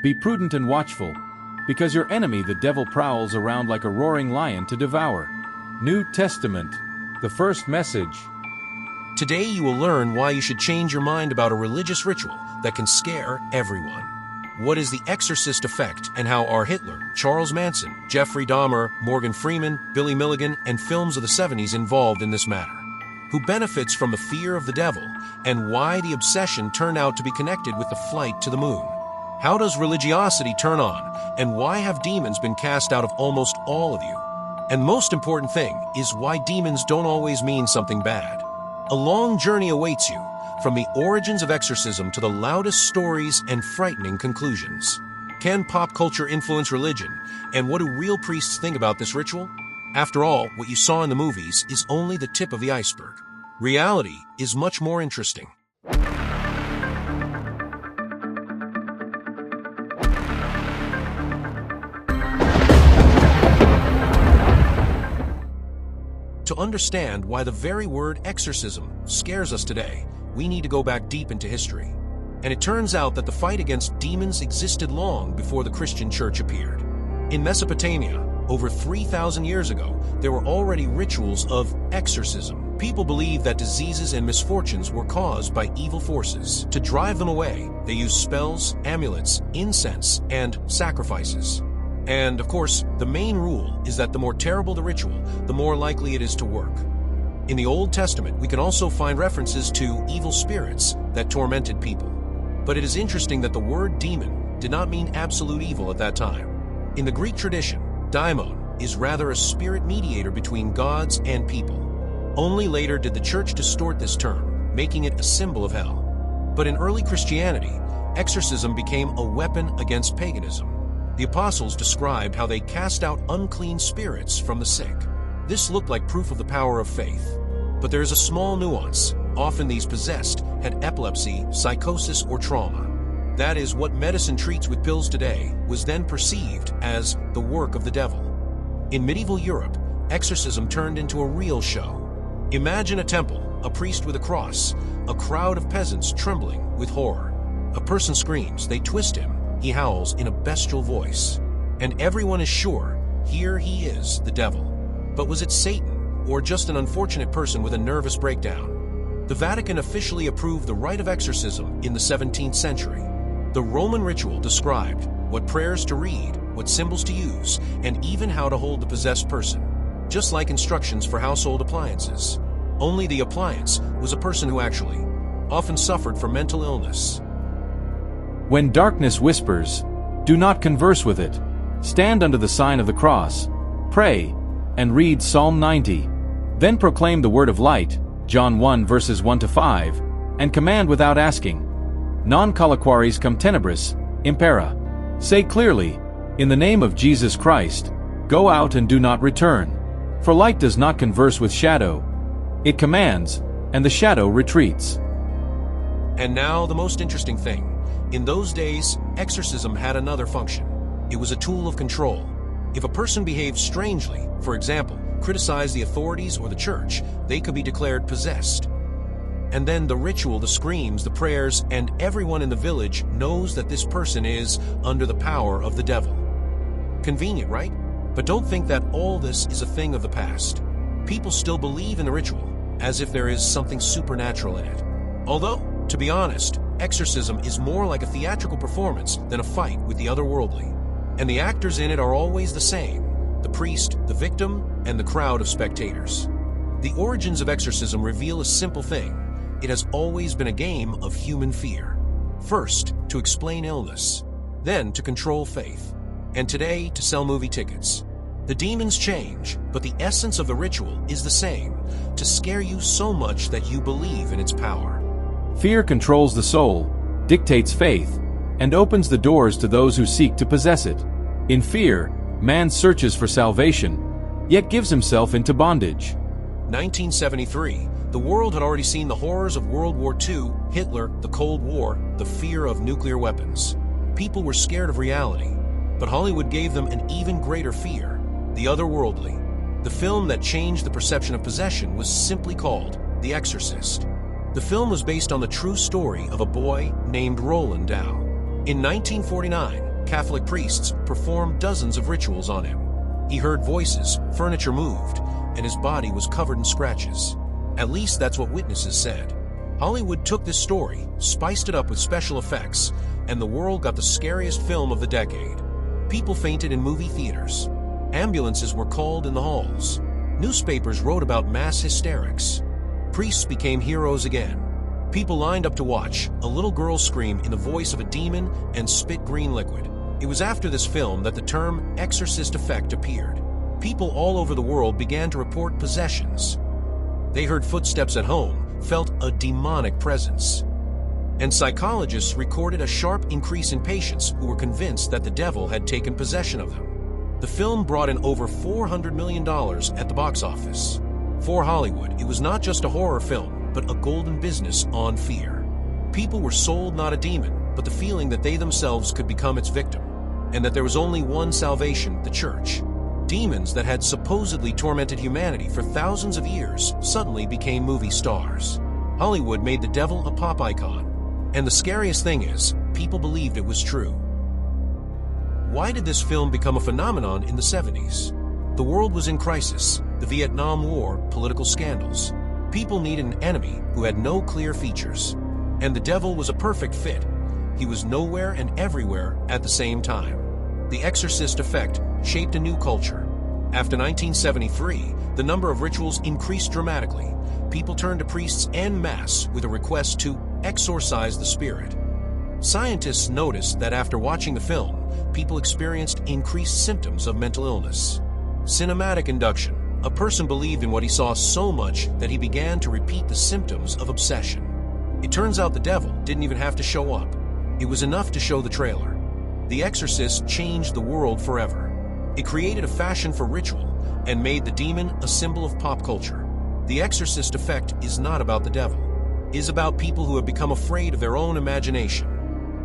Be prudent and watchful, because your enemy the devil prowls around like a roaring lion to devour. New Testament, the first message. Today you will learn why you should change your mind about a religious ritual that can scare everyone. What is the exorcist effect and how are Hitler, Charles Manson, Jeffrey Dahmer, Morgan Freeman, Billy Milligan, and films of the 70s involved in this matter? Who benefits from the fear of the devil and why the obsession turned out to be connected with the flight to the moon? How does religiosity turn on and why have demons been cast out of almost all of you? And the most important thing is why demons don't always mean something bad. A long journey awaits you, from the origins of exorcism to the loudest stories and frightening conclusions. Can pop culture influence religion? And what do real priests think about this ritual? After all, what you saw in the movies is only the tip of the iceberg. Reality is much more interesting. To understand why the very word exorcism scares us today, we need to go back deep into history. And it turns out that the fight against demons existed long before the Christian church appeared. In Mesopotamia, over 3,000 years ago, there were already rituals of exorcism. People believed that diseases and misfortunes were caused by evil forces. To drive them away, they used spells, amulets, incense, and sacrifices. And, of course, the main rule is that the more terrible the ritual, the more likely it is to work. In the Old Testament, we can also find references to evil spirits that tormented people. But it is interesting that the word demon did not mean absolute evil at that time. In the Greek tradition, daimon is rather a spirit mediator between gods and people. Only later did the church distort this term, making it a symbol of hell. But in early Christianity, exorcism became a weapon against paganism. The apostles described how they cast out unclean spirits from the sick. This looked like proof of the power of faith. But there is a small nuance. Often these possessed had epilepsy, psychosis, or trauma. That is, what medicine treats with pills today was then perceived as the work of the devil. In medieval Europe, exorcism turned into a real show. Imagine a temple, a priest with a cross, a crowd of peasants trembling with horror. A person screams, they twist him, he howls in a bestial voice. And everyone is sure, here he is, the devil. But was it Satan, or just an unfortunate person with a nervous breakdown? The Vatican officially approved the rite of exorcism in the 17th century. The Roman ritual described what prayers to read, what symbols to use, and even how to hold the possessed person, just like instructions for household appliances. Only the appliance was a person who actually often suffered from mental illness. When darkness whispers, do not converse with it. Stand under the sign of the cross, pray, and read Psalm 90. Then proclaim the word of light, John 1 verses 1 to 5, and command without asking. Non colloquaris cum tenebris, impera. Say clearly, in the name of Jesus Christ, go out and do not return. For light does not converse with shadow. It commands, and the shadow retreats. And now the most interesting thing. In those days, exorcism had another function. It was a tool of control. If a person behaved strangely, for example, criticized the authorities or the church, they could be declared possessed. And then the ritual, the screams, the prayers, and everyone in the village knows that this person is under the power of the devil. Convenient, right? But don't think that all this is a thing of the past. People still believe in the ritual, as if there is something supernatural in it. Although, to be honest, exorcism is more like a theatrical performance than a fight with the otherworldly. And the actors in it are always the same: the priest, the victim, and the crowd of spectators. The origins of exorcism reveal a simple thing. It has always been a game of human fear. First, to explain illness, then to control faith, and today to sell movie tickets. The demons change, but the essence of the ritual is the same: to scare you so much that you believe in its power. Fear controls the soul, dictates faith, and opens the doors to those who seek to possess it. In fear, man searches for salvation, yet gives himself into bondage. 1973, the world had already seen the horrors of World War II, Hitler, the Cold War, the fear of nuclear weapons. People were scared of reality, but Hollywood gave them an even greater fear: the otherworldly. The film that changed the perception of possession was simply called The Exorcist. The film was based on the true story of a boy named Roland Dow. In 1949, Catholic priests performed dozens of rituals on him. He heard voices, furniture moved, and his body was covered in scratches. At least that's what witnesses said. Hollywood took this story, spiced it up with special effects, and the world got the scariest film of the decade. People fainted in movie theaters. Ambulances were called in the halls. Newspapers wrote about mass hysterics. Priests became heroes again. People lined up to watch a little girl scream in the voice of a demon and spit green liquid. It was after this film that the term exorcist effect appeared. People all over the world began to report possessions. They heard footsteps at home, felt a demonic presence. And psychologists recorded a sharp increase in patients who were convinced that the devil had taken possession of them. The film brought in over $400 million at the box office. For Hollywood, it was not just a horror film, but a golden business on fear. People were sold not a demon, but the feeling that they themselves could become its victim, and that there was only one salvation, the church. Demons that had supposedly tormented humanity for thousands of years suddenly became movie stars. Hollywood made the devil a pop icon. And the scariest thing is, people believed it was true. Why did this film become a phenomenon in the 70s? The world was in crisis, the Vietnam War, political scandals. People needed an enemy who had no clear features. And the devil was a perfect fit. He was nowhere and everywhere at the same time. The exorcist effect shaped a new culture. After 1973, the number of rituals increased dramatically. People turned to priests en masse with a request to exorcise the spirit. Scientists noticed that after watching the film, people experienced increased symptoms of mental illness. Cinematic induction. A person believed in what he saw so much that he began to repeat the symptoms of obsession. It turns out the devil didn't even have to show up. It was enough to show the trailer. The Exorcist changed the world forever. It created a fashion for ritual and made the demon a symbol of pop culture. The Exorcist effect is not about the devil. It is about people who have become afraid of their own imagination.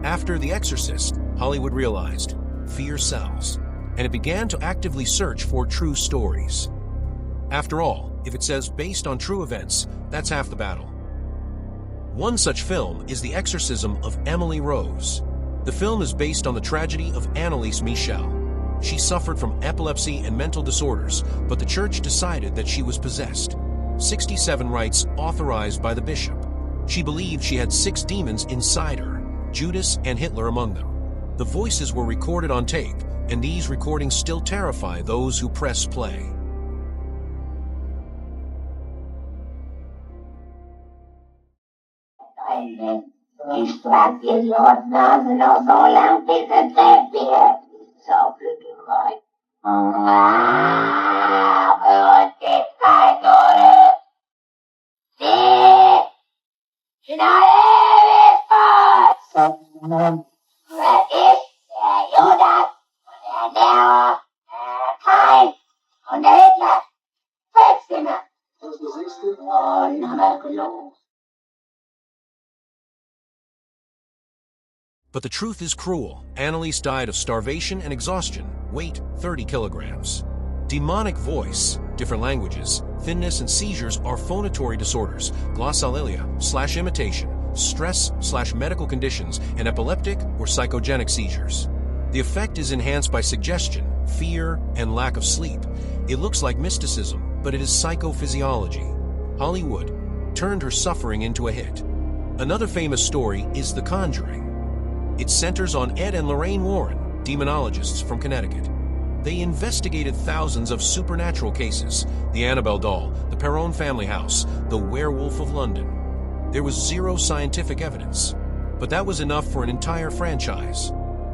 After The Exorcist, Hollywood realized fear sells, and it began to actively search for true stories. After all, if it says based on true events, that's half the battle. One such film is The Exorcism of Emily Rose. The film is based on the tragedy of Anneliese Michel. She suffered from epilepsy and mental disorders, but the church decided that she was possessed. 67 rites authorized by the bishop. She believed she had 6 demons inside her, Judas and Hitler among them. The voices were recorded on tape, and these recordings still terrify those who press play. But the truth is cruel. Anneliese died of starvation and exhaustion, weight 30 kilograms. Demonic voice, different languages, thinness and seizures are phonatory disorders, glossolalia/imitation, stress/medical conditions, and epileptic or psychogenic seizures. The effect is enhanced by suggestion, fear, and lack of sleep. It looks like mysticism, but it is psychophysiology. Hollywood turned her suffering into a hit. Another famous story is The Conjuring. It centers on Ed and Lorraine Warren, demonologists from Connecticut. They investigated thousands of supernatural cases, the Annabelle doll, the Perron family house, the werewolf of London. There was zero scientific evidence, but that was enough for an entire franchise.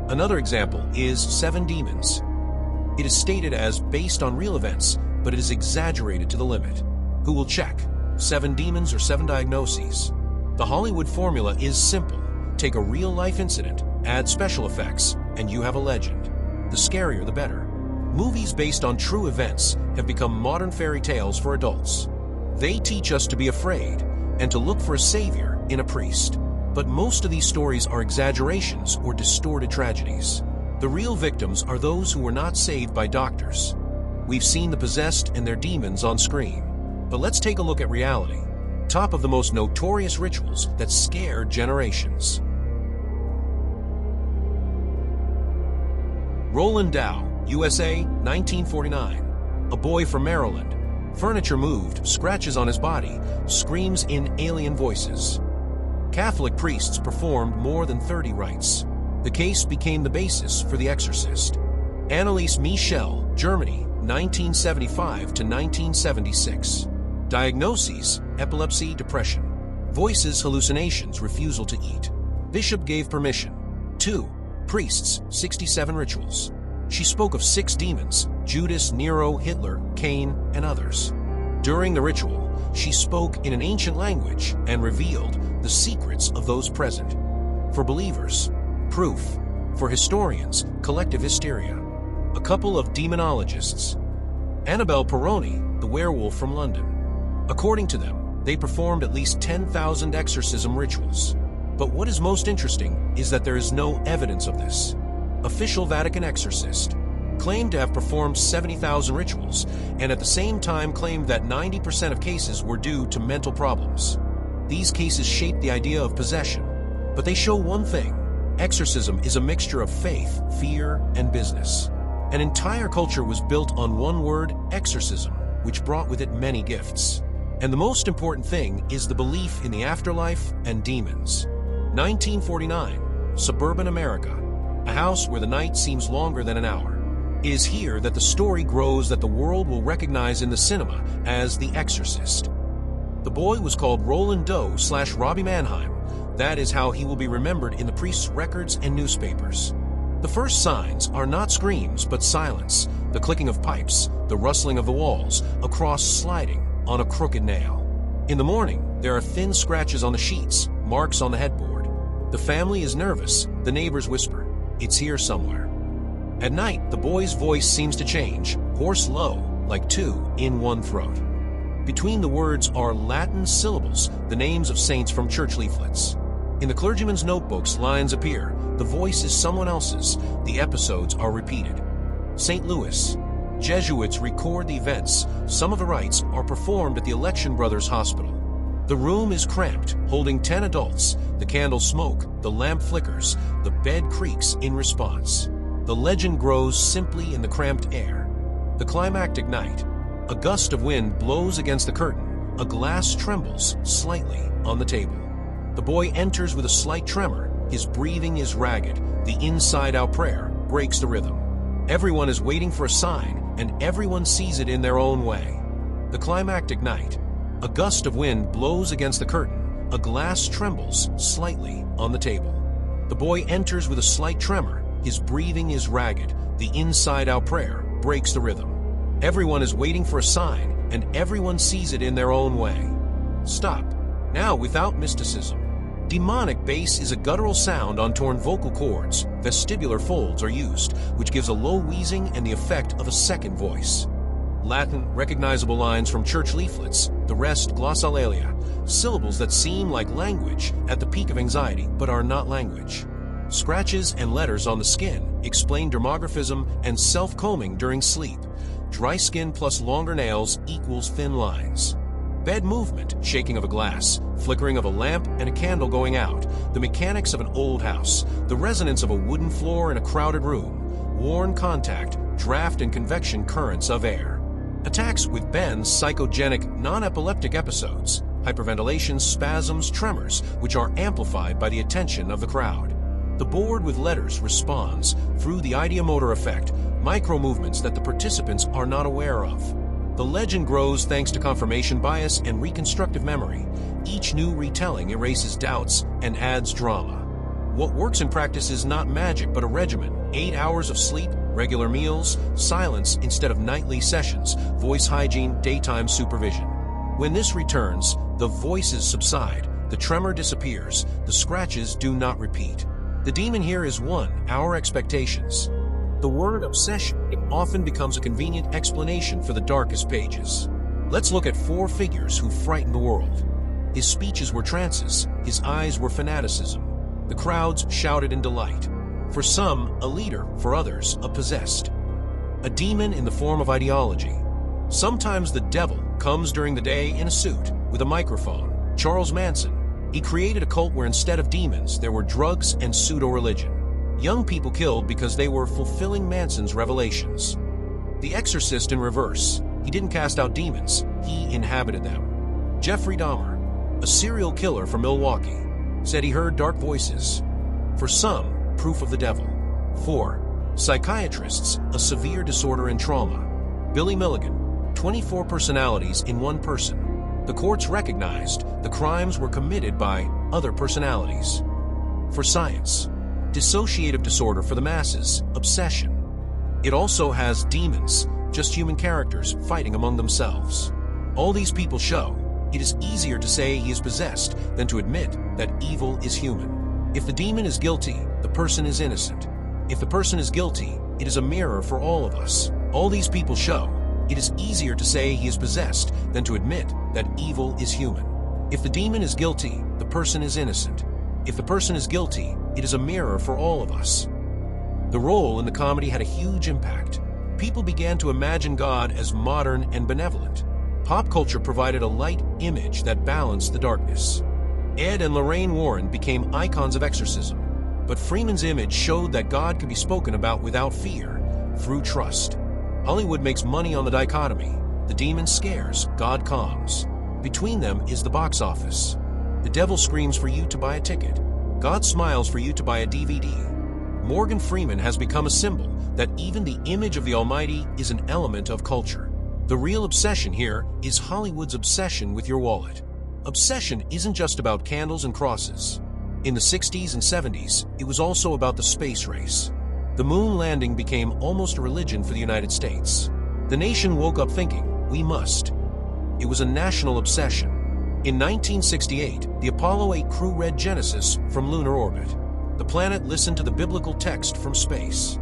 Another example is 7 Demons. It is stated as based on real events, but it is exaggerated to the limit. Who will check? 7 demons or 7 diagnoses? The Hollywood formula is simple. Take a real-life incident, add special effects, and you have a legend. The scarier, the better. Movies based on true events have become modern fairy tales for adults. They teach us to be afraid and to look for a savior in a priest. But most of these stories are exaggerations or distorted tragedies. The real victims are those who were not saved by doctors. We've seen the possessed and their demons on screen. But let's take a look at reality. Top of the most notorious rituals that scared generations. Roland Dow, USA, 1949. A boy from Maryland. Furniture moved, scratches on his body, screams in alien voices. Catholic priests performed more than 30 rites. The case became the basis for The Exorcist. Anneliese Michel, Germany, 1975 to 1976. Diagnoses: epilepsy, depression. Voices, hallucinations, refusal to eat. Bishop gave permission. 2. Priests, 67 rituals. She spoke of 6 demons: Judas, Nero, Hitler, Cain, and others. During the ritual, she spoke in an ancient language and revealed the secrets of those present. For believers, proof. For historians, collective hysteria. A couple of demonologists. Annabelle Perroni, the werewolf from London. According to them, they performed at least 10,000 exorcism rituals. But what is most interesting is that there is no evidence of this. Official Vatican exorcist claimed to have performed 70,000 rituals, and at the same time claimed that 90% of cases were due to mental problems. These cases shape the idea of possession, but they show one thing: exorcism is a mixture of faith, fear, and business. An entire culture was built on one word, exorcism, which brought with it many gifts. And the most important thing is the belief in the afterlife and demons. 1949, suburban America, a house where the night seems longer than an hour. It is here that the story grows that the world will recognize in the cinema as The Exorcist. The boy was called Roland Doe/Robbie Mannheim. That is how he will be remembered in the priest's records and newspapers. The first signs are not screams, but silence, the clicking of pipes, the rustling of the walls, a cross sliding on a crooked nail. In the morning, there are thin scratches on the sheets, marks on the headboard. The family is nervous. The neighbors whisper, "It's here somewhere." At night, the boy's voice seems to change, hoarse low, like 2 in one throat. Between the words are Latin syllables, the names of saints from church leaflets. In the clergyman's notebooks, lines appear. The voice is someone else's. The episodes are repeated. St. Louis. Jesuits record the events. Some of the rites are performed at the Election Brothers Hospital. The room is cramped, holding 10 adults. The candles smoke, the lamp flickers, the bed creaks in response. The legend grows simply in the cramped air. The climactic night. A gust of wind blows against the curtain. A glass trembles slightly on the table. The boy enters with a slight tremor. His breathing is ragged. The inside-out prayer breaks the rhythm. Everyone is waiting for a sign, and everyone sees it in their own way. The climactic night. A gust of wind blows against the curtain. A glass trembles slightly on the table. The boy enters with a slight tremor. His breathing is ragged. The inside-out prayer breaks the rhythm. Everyone is waiting for a sign, and everyone sees it in their own way. Stop. Now without mysticism. Demonic bass is a guttural sound on torn vocal cords. Vestibular folds are used, which gives a low wheezing and the effect of a second voice. Latin, recognizable lines from church leaflets, the rest glossolalia, syllables that seem like language at the peak of anxiety but are not language. Scratches and letters on the skin explain dermographism and self-combing during sleep. Dry skin plus longer nails equals thin lines. Bed movement, shaking of a glass, flickering of a lamp and a candle going out, the mechanics of an old house, the resonance of a wooden floor in a crowded room, worn contact, draft and convection currents of air. Attacks with Ben's psychogenic, non-epileptic episodes, hyperventilation, spasms, tremors, which are amplified by the attention of the crowd. The board with letters responds through the ideomotor effect, micro-movements that the participants are not aware of. The legend grows thanks to confirmation bias and reconstructive memory. Each new retelling erases doubts and adds drama. What works in practice is not magic but a regimen: 8 hours of sleep, regular meals, silence instead of nightly sessions, voice hygiene, daytime supervision. When this returns, the voices subside, the tremor disappears, the scratches do not repeat. The demon here is one, our expectations. The word obsession often becomes a convenient explanation for the darkest pages. Let's look at 4 figures who frightened the world. His speeches were trances, his eyes were fanaticism. The crowds shouted in delight. For some, a leader, for others, a possessed. A demon in the form of ideology. Sometimes the devil comes during the day in a suit, with a microphone. Charles Manson. He created a cult where instead of demons, there were drugs and pseudo-religion. Young people killed because they were fulfilling Manson's revelations. The Exorcist in reverse. He didn't cast out demons, he inhabited them. Jeffrey Dahmer, a serial killer from Milwaukee, said he heard dark voices. For some, proof of the devil. For psychiatrists, a severe disorder and trauma. Billy Milligan, 24 personalities in one person. The courts recognized the crimes were committed by other personalities. For science, dissociative disorder for the masses, obsession. It also has demons, just human characters fighting among themselves. All these people show it is easier to say he is possessed than to admit that evil is human. If the demon is guilty, the person is innocent. If the person is guilty, it is a mirror for all of us. All these people show it is easier to say he is possessed than to admit that evil is human. If the demon is guilty, the person is innocent. If the person is guilty, it is a mirror for all of us. The role in the comedy had a huge impact. People began to imagine God as modern and benevolent. Pop culture provided a light image that balanced the darkness. Ed and Lorraine Warren became icons of exorcism, but Freeman's image showed that God could be spoken about without fear, through trust. Hollywood makes money on the dichotomy. The demon scares, God calms. Between them is the box office. The devil screams for you to buy a ticket. God smiles for you to buy a DVD. Morgan Freeman has become a symbol that even the image of the Almighty is an element of culture. The real obsession here is Hollywood's obsession with your wallet. Obsession isn't just about candles and crosses. In the 60s and 70s, it was also about the space race. The moon landing became almost a religion for the United States. The nation woke up thinking, we must. It was a national obsession. In 1968, the Apollo 8 crew read Genesis from lunar orbit. The planet listened to the biblical text from space.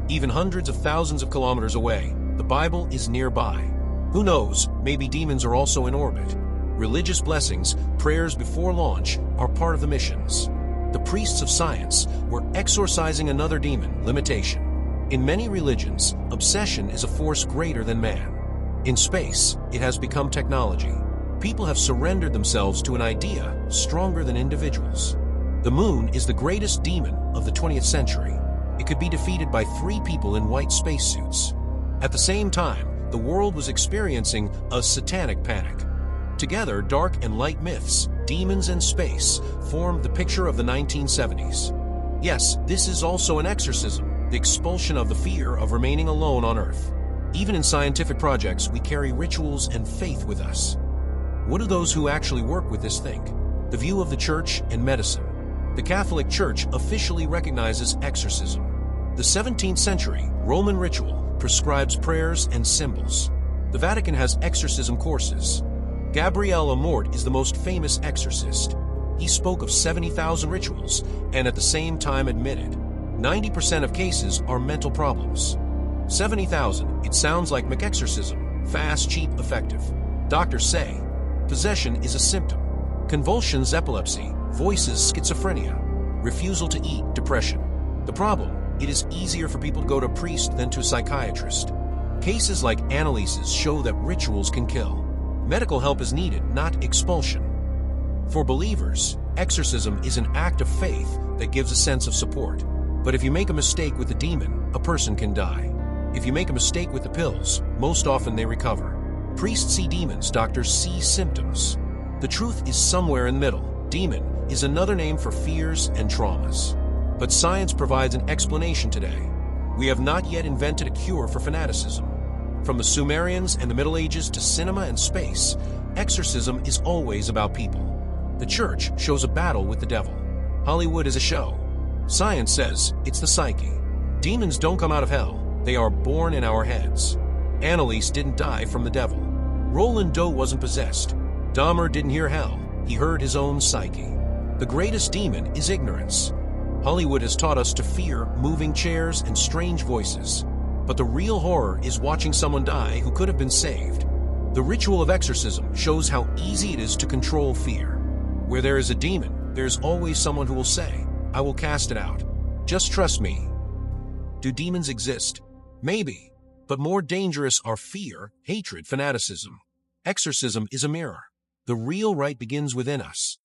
Even hundreds of thousands of kilometers away, the Bible is nearby. Who knows, maybe demons are also in orbit. Religious blessings, prayers before launch, are part of the missions. The priests of science were exorcising another demon, limitation. In many religions, obsession is a force greater than man. In space, it has become technology. People have surrendered themselves to an idea stronger than individuals. The moon is the greatest demon of the 20th century. It could be defeated by 3 people in white spacesuits. At the same time, the world was experiencing a satanic panic. Together, dark and light myths, demons and space, formed the picture of the 1970s. Yes, this is also an exorcism, the expulsion of the fear of remaining alone on Earth. Even in scientific projects, we carry rituals and faith with us. What do those who actually work with this think? The view of the Church and medicine. The Catholic Church officially recognizes exorcism. The 17th century Roman ritual prescribes prayers and symbols. The Vatican has exorcism courses. Gabriel Amort is the most famous exorcist. He spoke of 70,000 rituals and at the same time admitted 90% of cases are mental problems. 70,000, it sounds like McExorcism, fast, cheap, effective. Doctors say possession is a symptom. Convulsions, epilepsy, voices, schizophrenia, refusal to eat, depression. The problem, it is easier for people to go to a priest than to a psychiatrist. Cases like Annalise's show that rituals can kill. Medical help is needed, not expulsion. For believers, exorcism is an act of faith that gives a sense of support. But if you make a mistake with the demon, a person can die. If you make a mistake with the pills, most often they recover. Priests see demons, doctors see symptoms. The truth is somewhere in the middle. Demon is another name for fears and traumas. But science provides an explanation today. We have not yet invented a cure for fanaticism. From the Sumerians and the Middle Ages to cinema and space, exorcism is always about people. The Church shows a battle with the devil. Hollywood is a show. Science says it's the psyche. Demons don't come out of hell. They are born in our heads. Annalise didn't die from the devil. Roland Doe wasn't possessed. Dahmer didn't hear hell. He heard his own psyche. The greatest demon is ignorance. Hollywood has taught us to fear moving chairs and strange voices. But the real horror is watching someone die who could have been saved. The ritual of exorcism shows how easy it is to control fear. Where there is a demon, there is always someone who will say, I will cast it out. Just trust me. Do demons exist? Maybe. But more dangerous are fear, hatred, fanaticism. Exorcism is a mirror. The real right begins within us.